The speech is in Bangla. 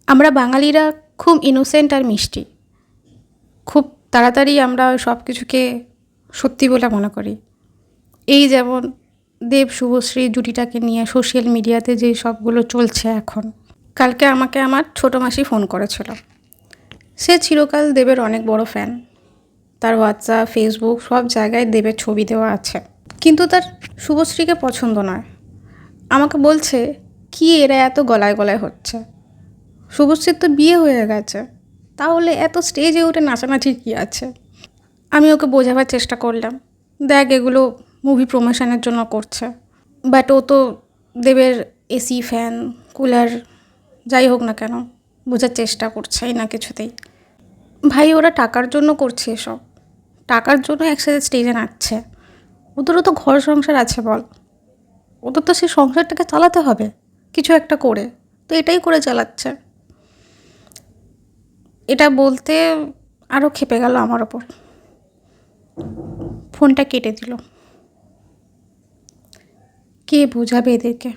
আমরা বাঙালিরা খুব ইনোসেন্ট আর মিষ্টি। খুব তাড়াতাড়ি আমরা সব কিছুকে সত্যি বলে মনে করি। এই যেমন দেব শুভশ্রী জুটিটাকে নিয়ে সোশ্যাল মিডিয়াতে যে সবগুলো চলছে এখন। কালকে আমাকে আমার ছোটো মাসি ফোন করেছিল। সে চিরকাল দেবের অনেক বড় ফ্যান। তার হোয়াটসঅ্যাপ, ফেসবুক সব জায়গায় দেবের ছবি দেওয়া আছে, কিন্তু তার শুভশ্রীকে পছন্দ নয়। আমাকে বলছে, কি এরা এত গলায় গলায় হচ্ছে, শুভশ্রীর তো বিয়ে হয়ে গেছে, তাহলে এত স্টেজে উঠে নাচানাচির কী আছে। আমি ওকে বোঝাবার চেষ্টা করলাম, দেখ এগুলো মুভি প্রমোশনের জন্য করছে, বাট ও তো দেবের এসি, ফ্যান, কুলার যাই হোক না কেন বোঝার চেষ্টা করছেই না কিছুতেই। ভাই ওরা টাকার জন্য করছে এসব, টাকার জন্য একসাথে স্টেজে নাচছে। ওদেরও তো ঘর সংসার আছে বল, ওদের তো সেই সংসারটাকে চালাতে হবে কিছু একটা করে, তো এটাই করে চালাচ্ছে। এটা বলতে আরও ক্ষেপে গেল আমার ওপর, ফোনটা কেটে দিল। কে বোঝাবে এদেরকে।